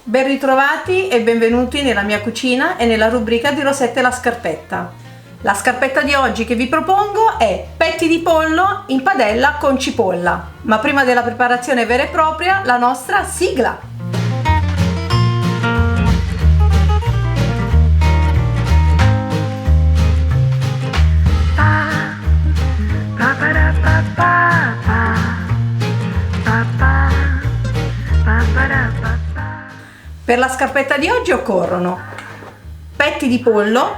Ben ritrovati e benvenuti nella mia cucina e nella rubrica di Rosetta e la scarpetta. La scarpetta di oggi che vi propongo è petti di pollo in padella con cipolla. Ma prima della preparazione vera e propria, la nostra sigla. Per la scarpetta di oggi occorrono petti di pollo,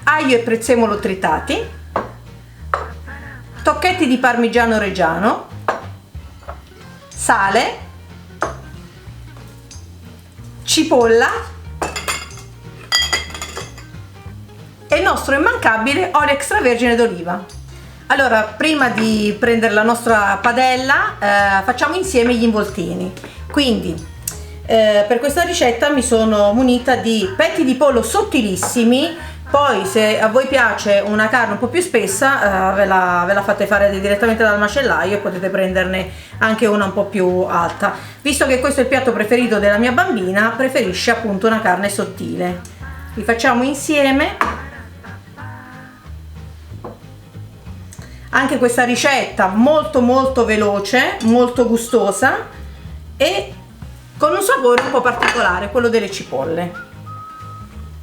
aglio e prezzemolo tritati, tocchetti di parmigiano reggiano, sale, cipolla e il nostro immancabile olio extravergine d'oliva. Allora, prima di prendere la nostra padella, facciamo insieme gli involtini. Quindi per questa ricetta mi sono munita di petti di pollo sottilissimi. Poi se a voi piace una carne un po' più spessa, ve la fate fare direttamente dal macellaio e potete prenderne anche una un po' più alta. Visto che questo è il piatto preferito della mia bambina, preferisce appunto una carne sottile. Li facciamo insieme. Anche questa ricetta molto veloce, molto gustosa e con un sapore un po' particolare, quello delle cipolle.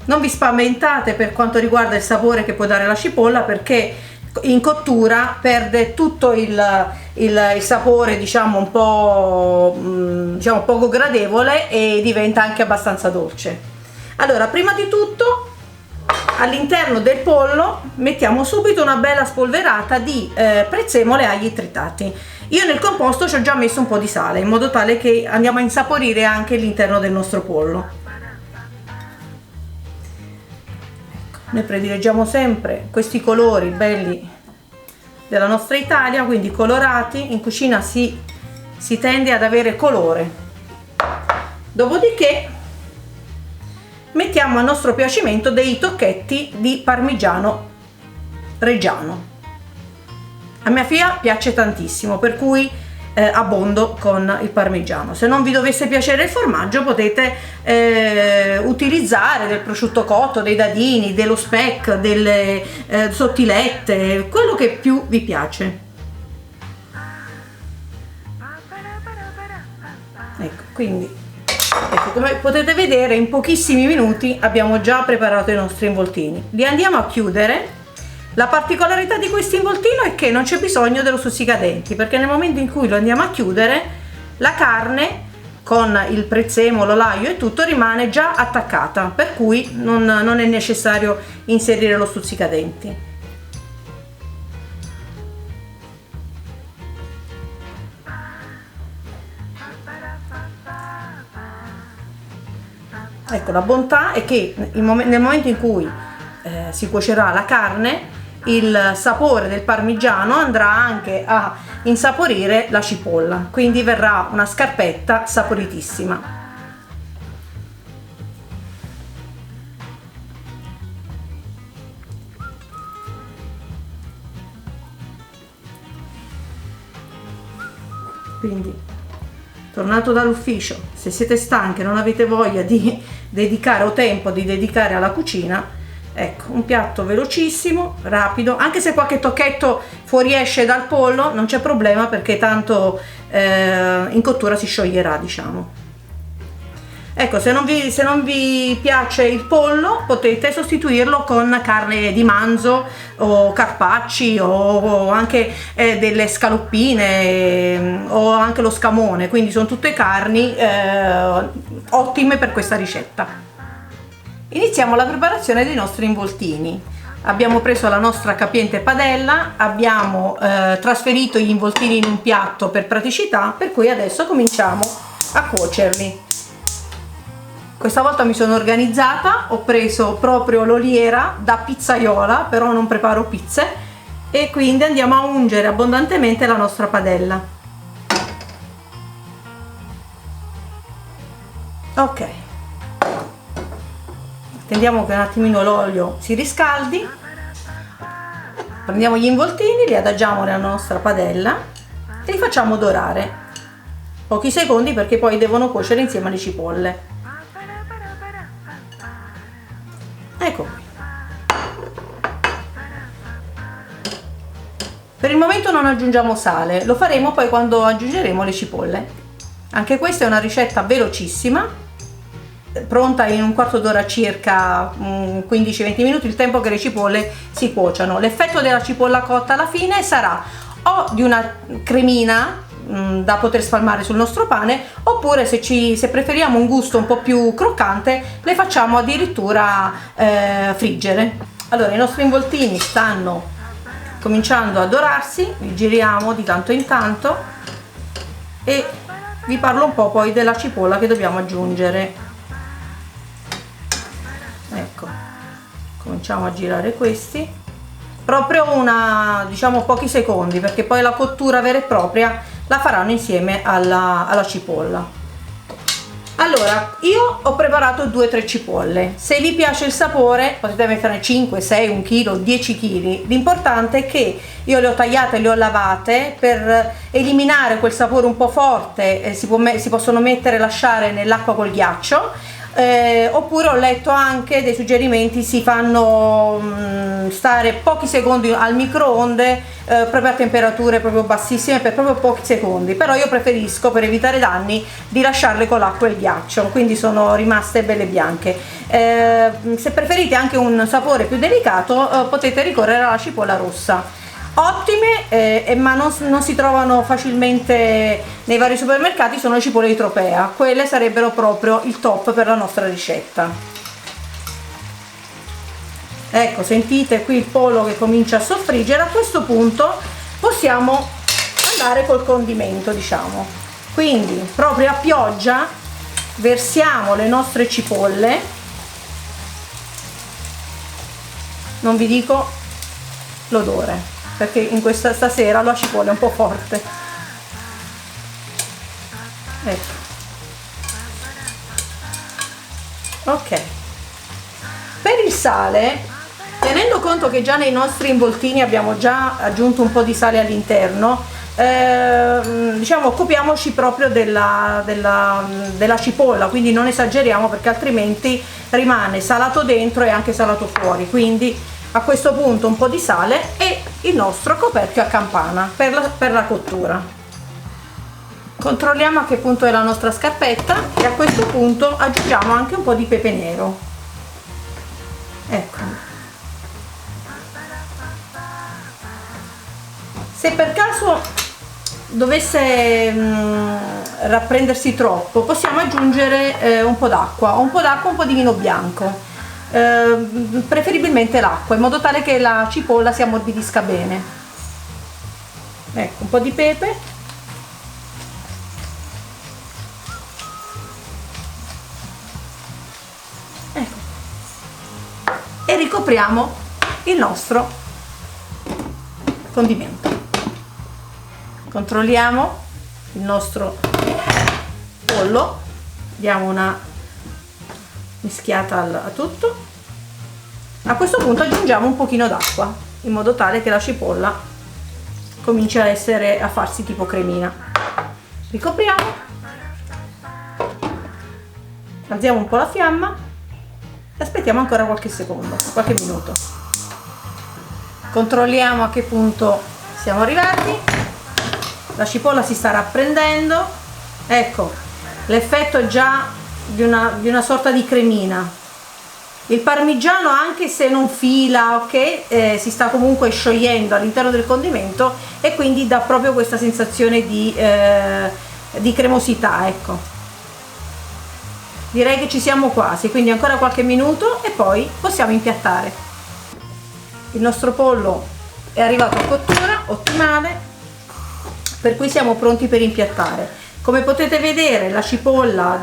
Non vi spaventate per quanto riguarda il sapore che può dare la cipolla, perché in cottura perde tutto il sapore, diciamo un po' poco gradevole, e diventa anche abbastanza dolce. Allora, prima di tutto all'interno del pollo mettiamo subito una bella spolverata di prezzemolo e agli tritati. Io nel composto ci ho già messo un po' di sale, in modo tale che andiamo a insaporire anche l'interno del nostro pollo. Noi predileggiamo sempre questi colori belli della nostra Italia, quindi colorati. In cucina si tende ad avere colore. Dopodiché mettiamo a nostro piacimento dei tocchetti di parmigiano reggiano. A mia figlia piace tantissimo, per cui abbondo con il parmigiano. Se non vi dovesse piacere il formaggio, potete utilizzare del prosciutto cotto, dei dadini, dello speck, delle sottilette, quello che più vi piace. Ecco, quindi come potete vedere, in pochissimi minuti abbiamo già preparato i nostri involtini. Li andiamo a chiudere. La particolarità di questo involtino è che non c'è bisogno dello stuzzicadenti, perché nel momento in cui lo andiamo a chiudere, la carne con il prezzemolo, l'aglio e tutto rimane già attaccata, per cui non è necessario inserire lo stuzzicadenti. Ecco, la bontà è che nel momento in cui si cuocerà la carne, il sapore del parmigiano andrà anche a insaporire la cipolla, quindi verrà una scarpetta saporitissima. Quindi, tornato dall'ufficio, se siete stanche e non avete voglia di dedicare o tempo di dedicare alla cucina, ecco, un piatto velocissimo, rapido. Anche se qualche tocchetto fuoriesce dal pollo non c'è problema, perché tanto in cottura si scioglierà, diciamo. Ecco, se non vi piace il pollo, potete sostituirlo con carne di manzo o carpacci o anche delle scaloppine o anche lo scamone, quindi sono tutte carni ottime per questa ricetta. Iniziamo la preparazione dei nostri involtini. Abbiamo preso la nostra capiente padella, abbiamo trasferito gli involtini in un piatto per praticità, per cui adesso cominciamo a cuocerli. Questa volta mi sono organizzata, ho preso proprio l'oliera da pizzaiola, però non preparo pizze, e quindi andiamo a ungere abbondantemente la nostra padella. Ok. Attendiamo che un attimino l'olio si riscaldi, prendiamo gli involtini, li adagiamo nella nostra padella e li facciamo dorare. pochi secondi perché poi devono cuocere insieme alle cipolle. Ecco qui. Per il momento non aggiungiamo sale, lo faremo poi quando aggiungeremo le cipolle. Anche questa è una ricetta velocissima, pronta in un quarto d'ora circa, 15-20 minuti, il tempo che le cipolle si cuociano. L'effetto della cipolla cotta alla fine sarà o di una cremina da poter spalmare sul nostro pane, oppure se preferiamo un gusto un po' più croccante le facciamo addirittura friggere. Allora, i nostri involtini stanno cominciando a dorarsi, li giriamo di tanto in tanto e vi parlo un po' poi della cipolla che dobbiamo aggiungere. Ecco, cominciamo a girare questi, proprio diciamo pochi secondi, perché poi la cottura vera e propria la faranno insieme alla cipolla. Allora, io ho preparato 2-3 cipolle. Se vi piace il sapore potete metterne 5, 6, 1 kg, 10 kg. L'importante è che io le ho tagliate, le ho lavate per eliminare quel sapore un po' forte. Si possono mettere e lasciare nell'acqua col ghiaccio. Oppure ho letto anche dei suggerimenti, si fanno stare pochi secondi al microonde, proprio a temperature proprio bassissime, per proprio pochi secondi, però io preferisco, per evitare danni, di lasciarle con l'acqua e il ghiaccio, quindi sono rimaste belle bianche. Se preferite anche un sapore più delicato, potete ricorrere alla cipolla rossa. Ottime, ma non si trovano facilmente nei vari supermercati, sono le cipolle di Tropea. Quelle sarebbero proprio il top per la nostra ricetta. Ecco, sentite qui il pollo che comincia a soffriggere. A questo punto possiamo andare col condimento, diciamo. Quindi proprio a pioggia versiamo le nostre cipolle. Non vi dico l'odore, perché in questa stasera la cipolla è un po' forte. Ecco. Ok. Per il sale, tenendo conto che già nei nostri involtini abbiamo già aggiunto un po' di sale all'interno, diciamo occupiamoci proprio della cipolla, quindi non esageriamo, perché altrimenti rimane salato dentro e anche salato fuori. Quindi a questo punto un po' di sale e il nostro coperchio a campana per la cottura. Controlliamo a che punto è la nostra scarpetta e a questo punto aggiungiamo anche un po' di pepe nero. Ecco. Se per caso dovesse rapprendersi troppo, possiamo aggiungere un po' d'acqua, un po' di vino bianco. Preferibilmente l'acqua, in modo tale che la cipolla si ammorbidisca bene. Ecco, un po' di pepe, ecco, e ricopriamo il nostro condimento. Controlliamo il nostro pollo, diamo una mischiata a tutto. A questo punto aggiungiamo un pochino d'acqua, in modo tale che la cipolla cominci a farsi tipo cremina. Ricopriamo, alziamo un po' la fiamma e aspettiamo ancora qualche secondo, qualche minuto. Controlliamo a che punto siamo arrivati. La cipolla si sta rapprendendo. Ecco, l'effetto è già di una sorta di cremina. Il parmigiano, anche se non fila, ok, si sta comunque sciogliendo all'interno del condimento e quindi dà proprio questa sensazione di cremosità. Ecco, direi che ci siamo quasi, quindi ancora qualche minuto e poi possiamo impiattare. Il nostro pollo è arrivato a cottura ottimale, per cui siamo pronti per impiattare. Come potete vedere, la cipolla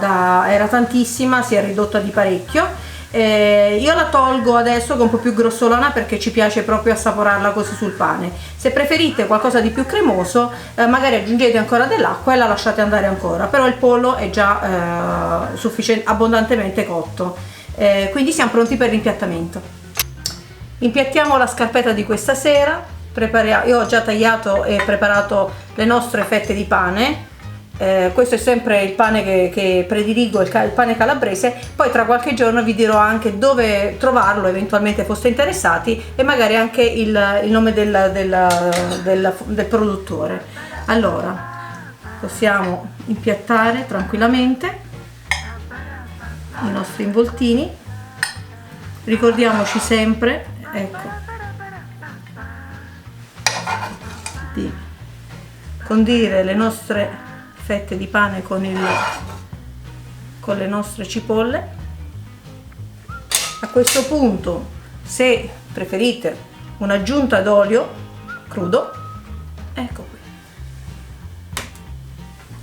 era tantissima, si è ridotta di parecchio. Io la tolgo adesso che è un po' più grossolana, perché ci piace proprio assaporarla così sul pane. Se preferite qualcosa di più cremoso, magari aggiungete ancora dell'acqua e la lasciate andare ancora, però il pollo è già abbondantemente cotto, quindi siamo pronti per l'impiattamento. Impiattiamo la scarpetta di questa sera. Io ho già tagliato e preparato le nostre fette di pane. questo è sempre il pane che prediligo, il pane calabrese. Poi tra qualche giorno vi dirò anche dove trovarlo, eventualmente foste interessati, e magari anche il nome del produttore. Allora, possiamo impiattare tranquillamente i nostri involtini. Ricordiamoci sempre, ecco, di condire le nostre fette di pane con le nostre cipolle. A questo punto, se preferite un'aggiunta d'olio crudo, ecco qui,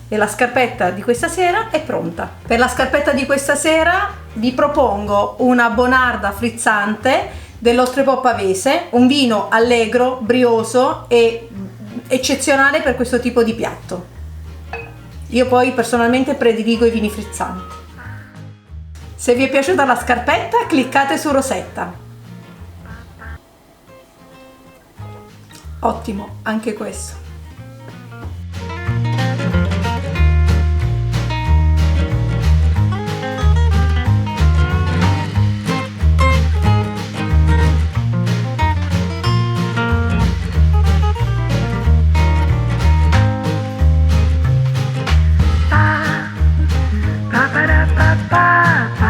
e la scarpetta di questa sera è pronta. Per la scarpetta di questa sera vi propongo una Bonarda frizzante dell'Oltrepò Pavese, un vino allegro, brioso e eccezionale per questo tipo di piatto. Io poi personalmente prediligo i vini frizzanti. Se vi è piaciuta la scarpetta, cliccate su rosetta. Ottimo, anche questo. Pa, pa, pa, pa, pa, pa.